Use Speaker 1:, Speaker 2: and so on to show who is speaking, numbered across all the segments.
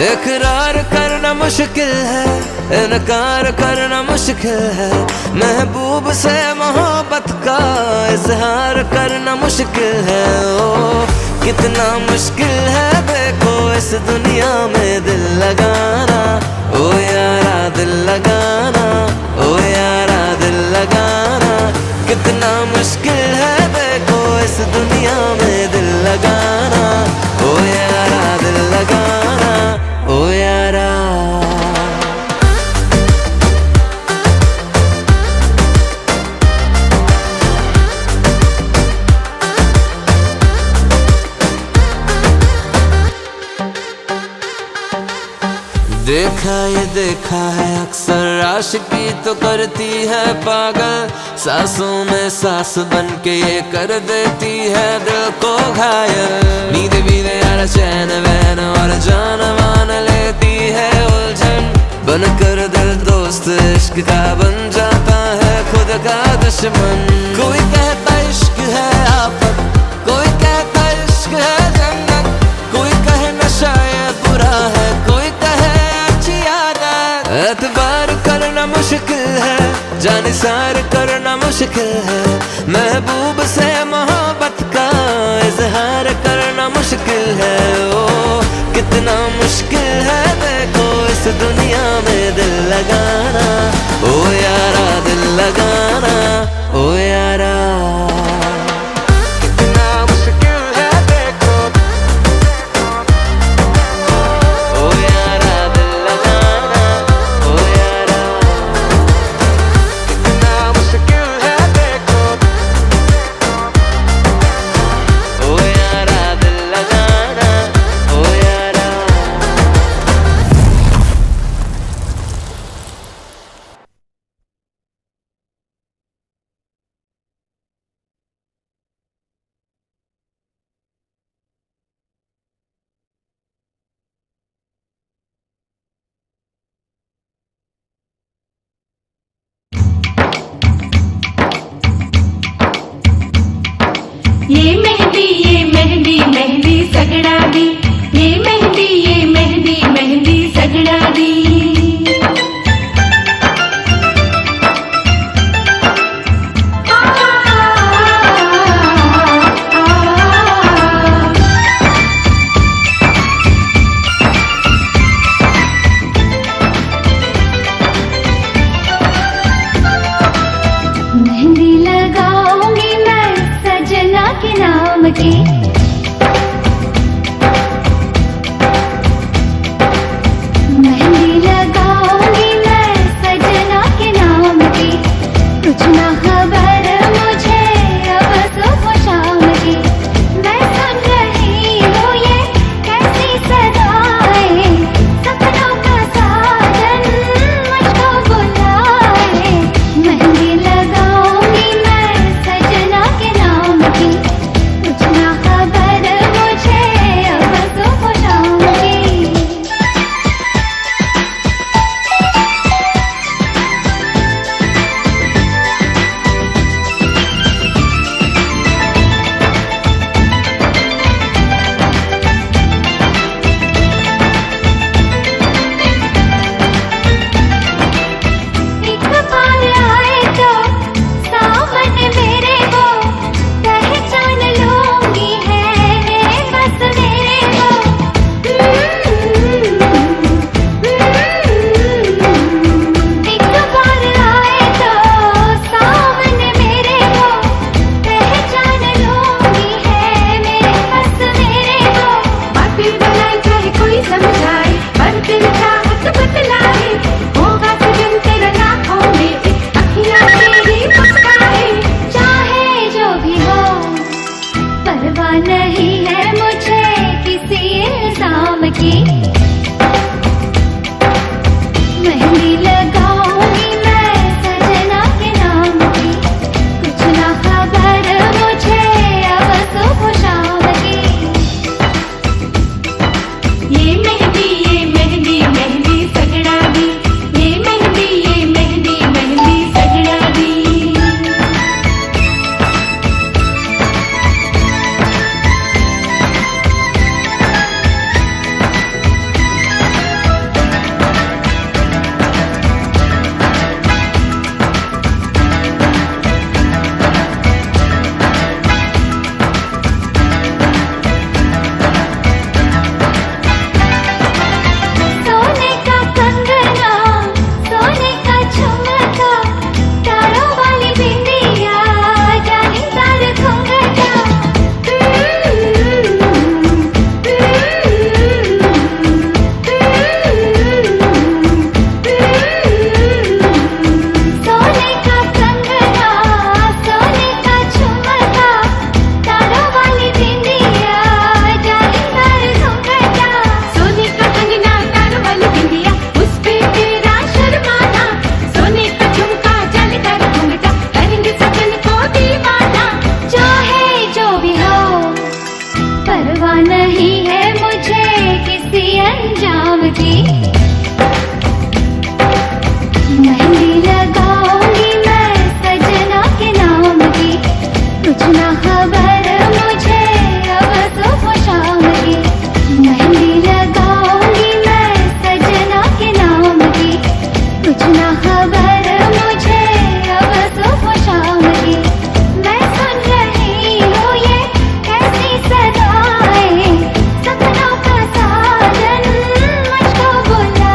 Speaker 1: इकरार करना मुश्किल है, इनकार करना मुश्किल है, महबूब से मोहब्बत का इजहार करना मुश्किल है। ओ कितना मुश्किल है देखो इस दुनिया में दिल लगाना, ओ यारा दिल लगाना, ओ यारा दिल लगाना। कितना मुश्किल है देखो इस दुनिया में दिल लगाना, ओ यारा दिल लगाना, ओ यारा। देखा है अक्सर आशिकी तो करती है पागल, सांसों में सांस बन के ये कर देती है दिल को घायल। नींद भी दे यार चैन वैन और जान मान लेती है उलझन, बनकर दिल दोस्त इश्क का बन जाता है खुद का दुश्मन। कोई कहता इश्क है आफत, कोई कहता इश्क है जन्नत, कोई कहे नशा ये बुरा है, कोई कहे अच्छी आदत। एतबार करना मुश्किल है, जानिसार करना मुश्किल है, महबूब से मोहब्बत का इजहार करना मुश्किल है। ओ कितना मुश्किल है देखो इस दुनिया में दिल लगाना, ओ यारा दिल लगाना, ओ यारा।
Speaker 2: दी, ये मेहंदी मेहंदी सगड़ा दी। मेहंदी लगाऊंगी मैं सजना के नाम की, मेहंदी लगाऊंगी मैं सजना के नाम की। कुछ ना खबर मुझे अब सुबह शाम की, मैं सुन रही हूँ ये कैसी सदाएं, सपनों का साजन मुझको बुलाए। मेहंदी लगाऊंगी मैं सजना के नाम की, कुछ ना खबर मुझे अब सुबह शाम की। एक बार आए तो सामने मेरे वो, पहचान लूंगी है बस मेरे वो। एक बार आए तो सामने मेरे वो, पहचान लूंगी है बस मेरे वो। बातें बनाए चाहे कोई समझाए, पर दिल चाहत बतलाए, होगा सजन तेरा लाखों में एक, अखियाँ तेरी मुस्काए। चाहे जो भी हो परवाह नहीं है मुझे किसी इल्जाम की। मेहंदी लगाऊंगी मैं सजना के नाम की, कुछ ना खबर मुझे अब सुबह शाम की। ये मेहंदी मेहंदी सगड़ा दी, ये मेहंदी सगड़ा दी। सोने का कंगना, सोने का झुमका, तारों वाली बिंदिया, जालीदार घुंघटा। सोने का कंगना, सोने का झुमका, तारों वाली बिंदिया, जालीदार घुंघटा। सोने का कंगना तारों वाली बिंदिया, उस पे तेरा शर्माना। सोने का झुमका जालीदार घुंघटा, करेंगे सजन को दीवाना। चाहे जो भी हो परवाह नहीं है मुझे किसी अंजाम की। मेहंदी लगाऊंगी मैं सजना के नाम की, कुछ ना खबर मुझे अब सुबह शाम की। मेहंदी लगाऊंगी मैं सजना के नाम की, कुछ ना खबर मुझे अब सुबह शाम की। मैं सुन रही हूँ ये कैसी सदाएं, सपनों का साजन मुझको बुलाए।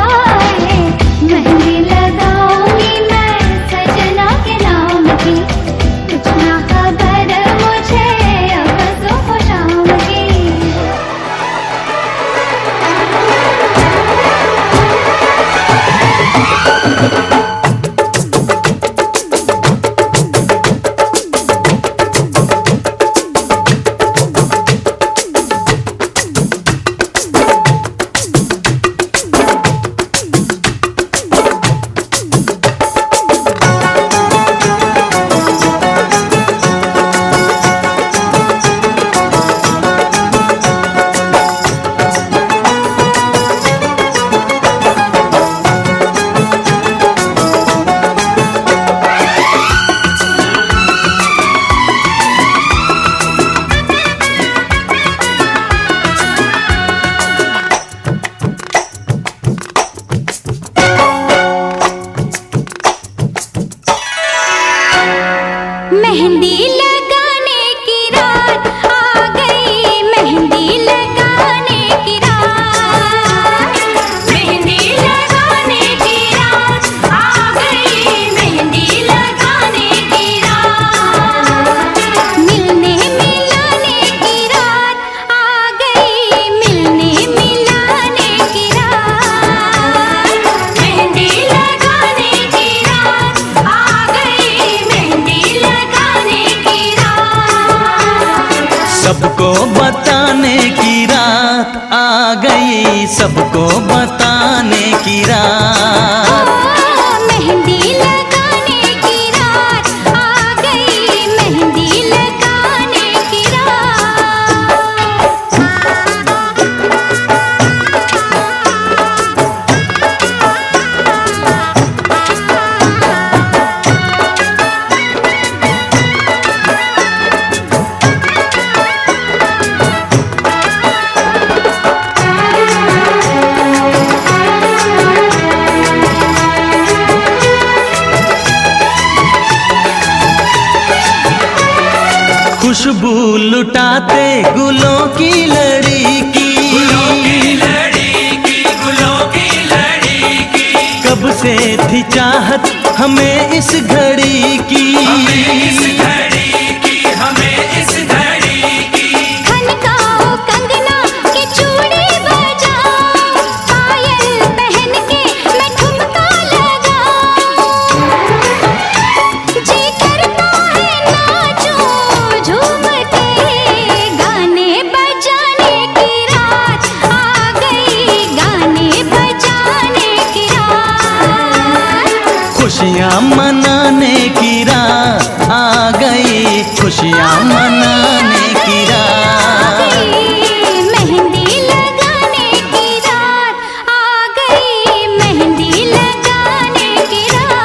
Speaker 3: सबको बताने की रात आ गई, सबको बताने की रात।
Speaker 2: मेहंदी लगाने की रात आ गई, मेहंदी लगाने की
Speaker 3: खुशबू लुटाते गुलों की लड़ी की, कब से थी चाहत हमें इस घड़ी की,
Speaker 2: खनकाओ कंगना की चूड़ी बजाओ, पायल पहन के मैं ठुमका लगाऊं, जी करता है नाचूं झूम के, गाने बजाने की रात आ गई, गाने बजाने की रात।
Speaker 3: खुशियाँ मनाने की रात आ गई, खुशियाँ मनाने की रात।
Speaker 2: मेहंदी लगाने की रात आ गई, मेहंदी लगाने की रात।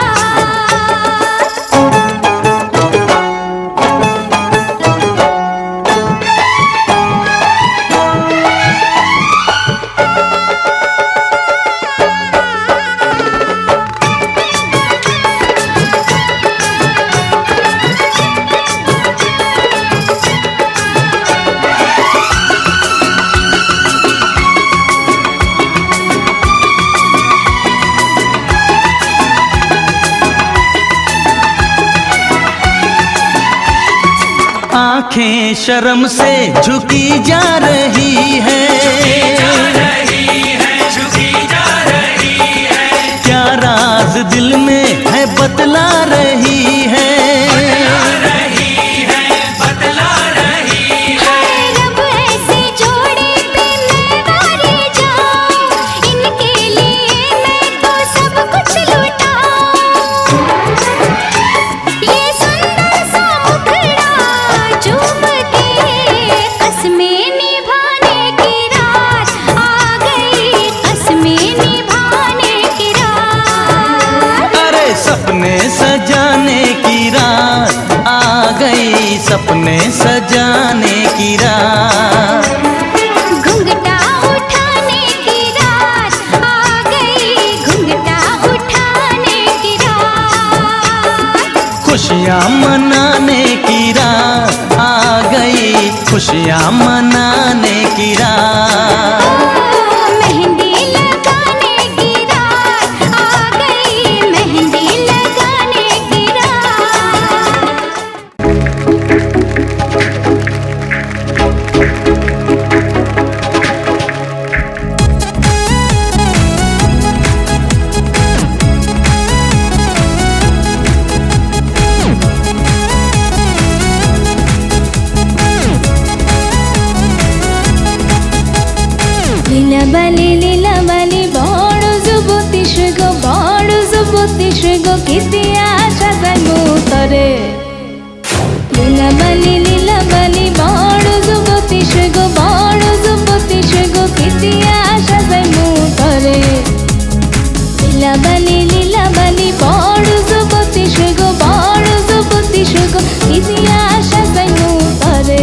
Speaker 3: आंखें शर्म से झुकी जा रही है, क्या राज दिल में है बतला रही है।
Speaker 2: रब ऐसे जोड़े पे मैं वारी जाऊं, इनके लिए मैं तो सब कुछ लुटाऊं, ये सुंदर सा मुखड़ा चूम के, कसमें निभाने की रात आ गई, कसमें निभाने की रात।
Speaker 3: अरे सपने सजाने की रात आ गई, सपने सजाने की रात।
Speaker 2: घुंघटा उठाने की रात आ गई, घुंघटा उठाने की रात।
Speaker 3: खुशियाँ मनाने की रात आ गई, खुशियाँ मनाने की रात।
Speaker 2: मेहंदी लगाने की रात आ गई, मेहंदी लगाने की रात।
Speaker 4: লীলা বালি বড় যুবতী গো কিতিয়া সাজাই মুতরে। লীলা বালি বড় যুবতী গো কিতিয়া সাজাই মুতরে। লীলা বালি বড় যুবতী গো কিতিয়া সাজাই মুতরে।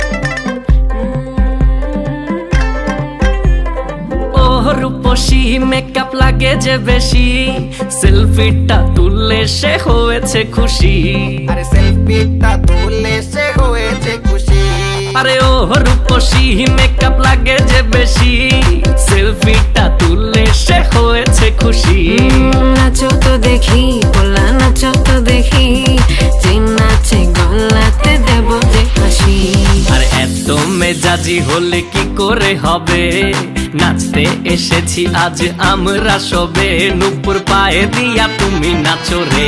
Speaker 5: রূপসী মেকআপ লাগে যে বেশি, সেলফিটা তুললে সে হয়েছে খুশি।
Speaker 6: আরে সেলফিটা তুললে সে হয়েছে খুশি।
Speaker 5: আরে ও রূপসী মেকআপ লাগে যে বেশি, সেলফিটা তুললে সে হয়েছে খুশি।
Speaker 7: নাচো তো দেখি বলা, নাচো তো দেখি, যে নাচে গলাতে দেব যে হাসি।
Speaker 5: আর এত মেজাজি হলে কি করে হবে, নাচতে এসেছি আজ আমরা সবে, নুপুর পায়ে দিয়া তুমি নাচো রে।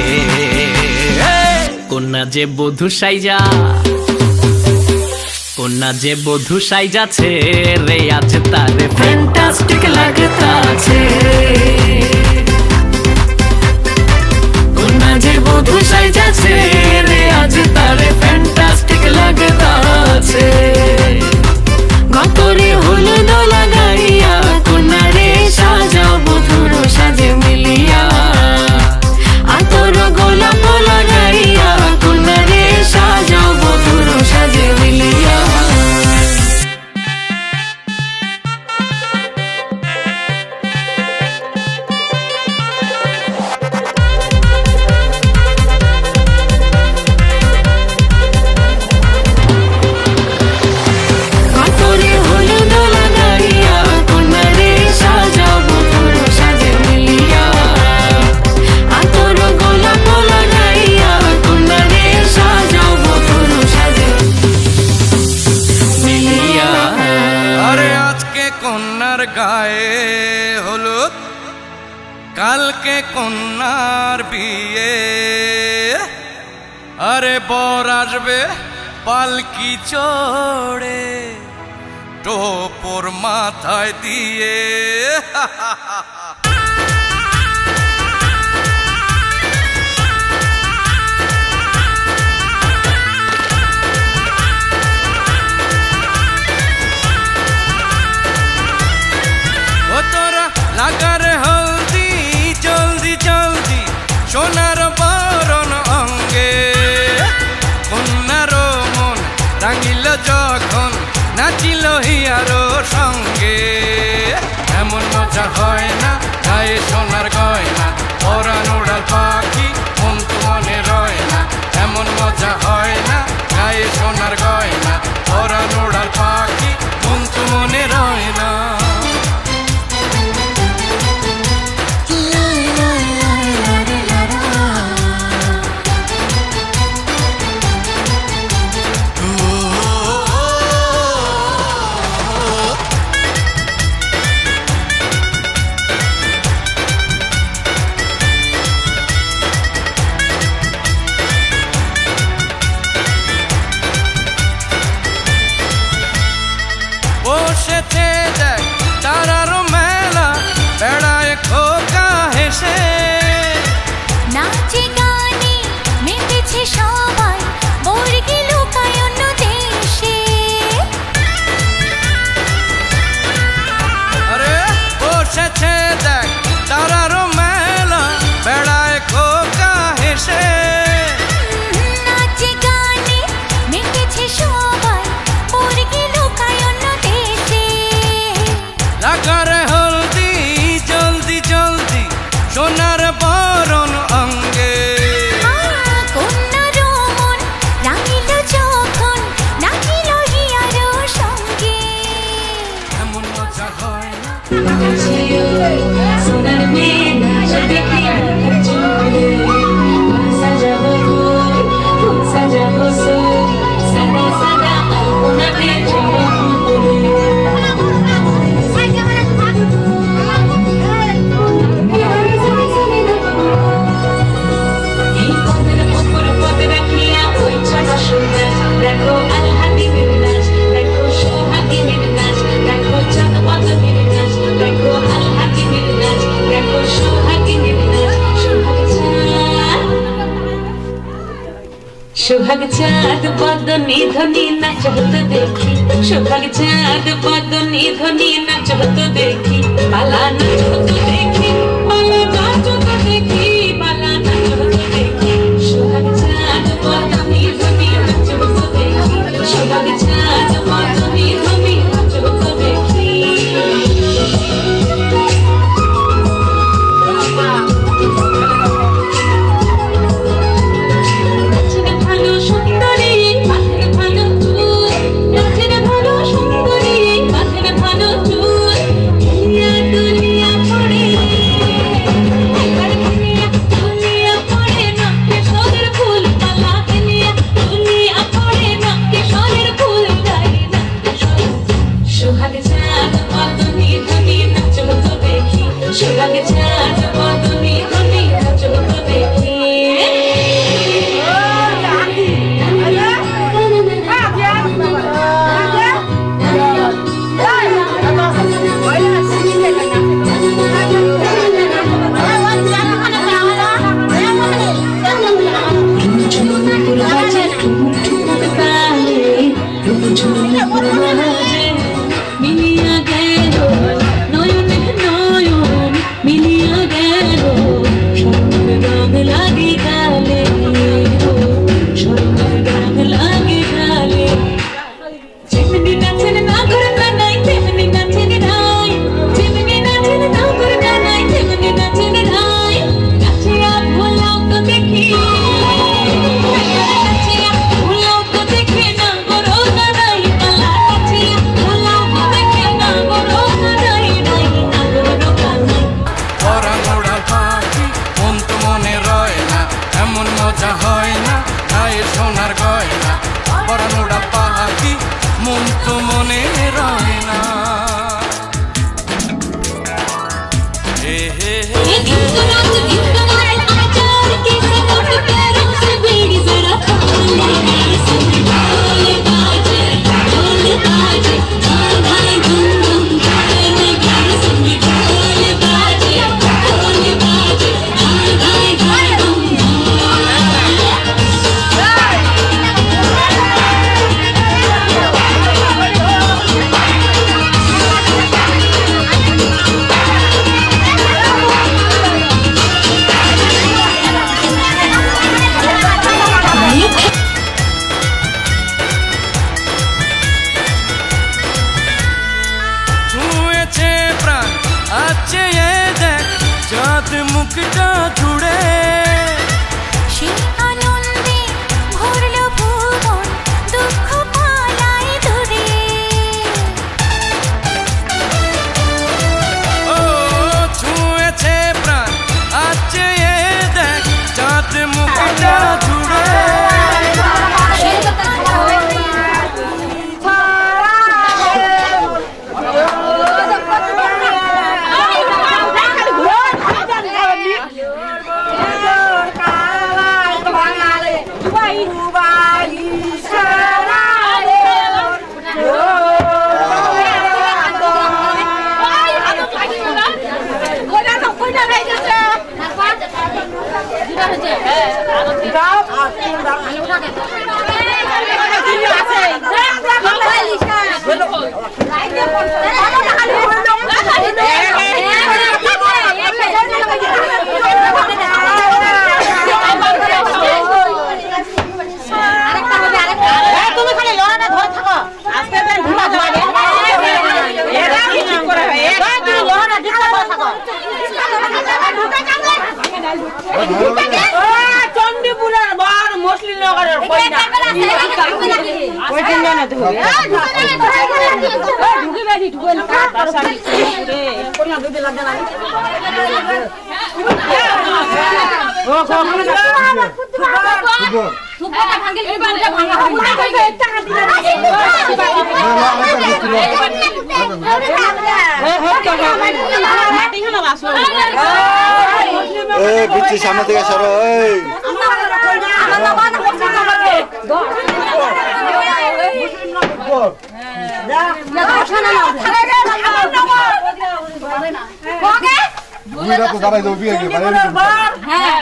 Speaker 5: কন্যা যে বধূ সাইজা, কন্যা যে বধূ সাইজাছে রে, আজ তারে ফ্যান্টাস্টিক লাগতাছে। কন্যা যে বধূ সাইজাছে রে, আজ তারে ফ্যান্টাস্টিক লাগতাছে।
Speaker 7: গতরে হলুদ লাগাইয়া, কন্যারে সাজাও বধুর সাজে মিলিয়া। আতর গোলাপ লাগাইয়া, কন্যারে সাজাও বধুর সাজে মিলিয়া। গতরে হলুদ লাগাইয়া, কন্যারে সাজাও বধুর সাজে মিলিয়া। আতর গোলাপ লাগাইয়া, কন্যারে সাজাও বধুর সাজে মিলিয়া।
Speaker 6: আরে আজকে কন্যার গায়ে হলুদ, কালকে কন্যার বিয়ে। আরে বর আসবে পালকি চড়ে, টোপর মাথায় দিয়ে। ও তোরা লাগারে হলদি, জলদি জলদি সোনার বরণ অঙ্গে। কন্যার মন রাঙিল যখন, নাচিল হিয়ারো সঙ্গে। এমন মজা হয় না গায়ে সোনার গয়না, পরাণ উড়াল পাখি মন তো মনে রয় না। এমন মজা হয় না গায়ে সোনার গয়না, পরাণ উড়াল পাখি মন তো মনে রয় না। বসেছে দেখ তারারও মেলা, বেড়ায় খোকা হেসে।
Speaker 2: নাচে গানে মেতেছে সবাই, বর্গে লুকায় অন্য দেশে।
Speaker 6: আরে বসেছে দেখ তারারও মেলা, বেড়ায় খোকা হেসে।
Speaker 2: নাচে গানে মেতেছে সবাই, বর্গে লুকায় অন্য দেশে।
Speaker 6: লাগারে হলদি, জলদি জলদি সোনার বরণ অঙ্গে।
Speaker 2: কন্যার মন রাঙিল যখন, নাচিল হিয়ারো সঙ্গে।
Speaker 6: এমন মজা হয় না।
Speaker 7: সোনার মেয়ে নাচ দেখি চলে, সাজাবো ফুল, ফুল সাজাবো সুর, সাদা সাদা আলপনাতে দেখো আলহাদিনের নাচ, দেখো সোহাগিনীর নাচ, দেখো চাঁদমাদনের নাচ, দেখো আলহাদিনের নাচ, দেখো সোহাগিনীর নাচ। সোহাগ চাঁদ বদনি ধ্বনি নাচ হতো দেখি, সোহাগ চাঁদ বদনি ধ্বনি নাচ হতো দেখি। পালা নাচ হতো দেখি, পালা নাচ হতো দেখি, পালা নাচ হতো দেখি। সোহাগ চাঁদ বদনি ধ্বনি নাচ হতো দেখি, সোহাগ চাঁদ বদনি ধ্বনি নাচ হতো দেখি।
Speaker 6: তো মনে রয় না। হে হে হে
Speaker 7: ये दिन तो रात आचार के सनम प्यारों से बेड़ी जरा थाम ले सुन ढोल बाजे धाय धाय धूम धूम करने गार सुन ढोल बाजे धाय धाय धाय धूम
Speaker 6: ছুঁয়েছে প্রাণ আছে এ দেখ চাঁদ মুখটা জুড়ে।
Speaker 2: সেই আনন্দে ভরল ভুবন দুঃখ পালায় দূরে
Speaker 6: ও ছুঁয়েছে প্রাণ আছে এ দেখ চাঁদ মুখটা জুড়ে।
Speaker 8: চন্ডীপুরের বার মুসলিম নগরের কইনা কইছেন না তুমি ঢুকে বেরি ঢুকে না তার সাথে রে কোনা দুধ লাগবে না ও
Speaker 7: সুপাটা ভাঙিল সুপাটা ভাঙা টাকা দিলা
Speaker 8: মাটি হলো আসলো
Speaker 9: এই বিচ্ছি সামনে থেকে সরো এই বুড়া তো দাঁড়াই দেবো বিয়ে দিয়ে বাইরে
Speaker 8: হ্যাঁ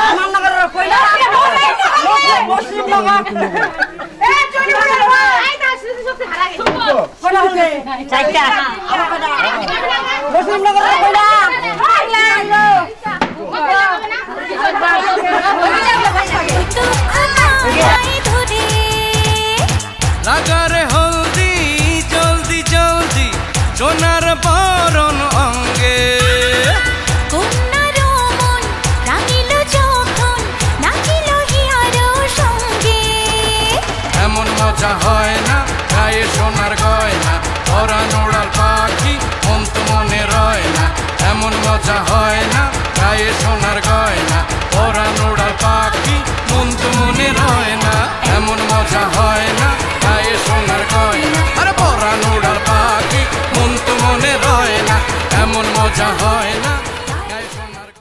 Speaker 8: আমার নগরের কইলা মুসলিম নগর এ চলি বলে আই না সুতি সুতি হারা গেছে কোনা হলে চাইটা মুসলিম নগরের কইলা
Speaker 6: লাগারে হলদি জলদি জলদি সোনার বরণ অঙ্গে।
Speaker 2: কন্যার মন রাঙিল যখন নাচিল হিয়ার সঙ্গে
Speaker 6: এমন মজা হয় না গায়ে সোনার গয়না ওরা নোড়াল পাখি মন তো মনে রয় না। এমন মজা হয় না গায়ে সোনার গয়না ওরা নোড়াল পাখি মন তো মনে রয় না। এমন মজা হয় না গায়ে সোনার গয়না আরে পরা নোড়াল পাখি মন তো মনে রয় না। এমন মজা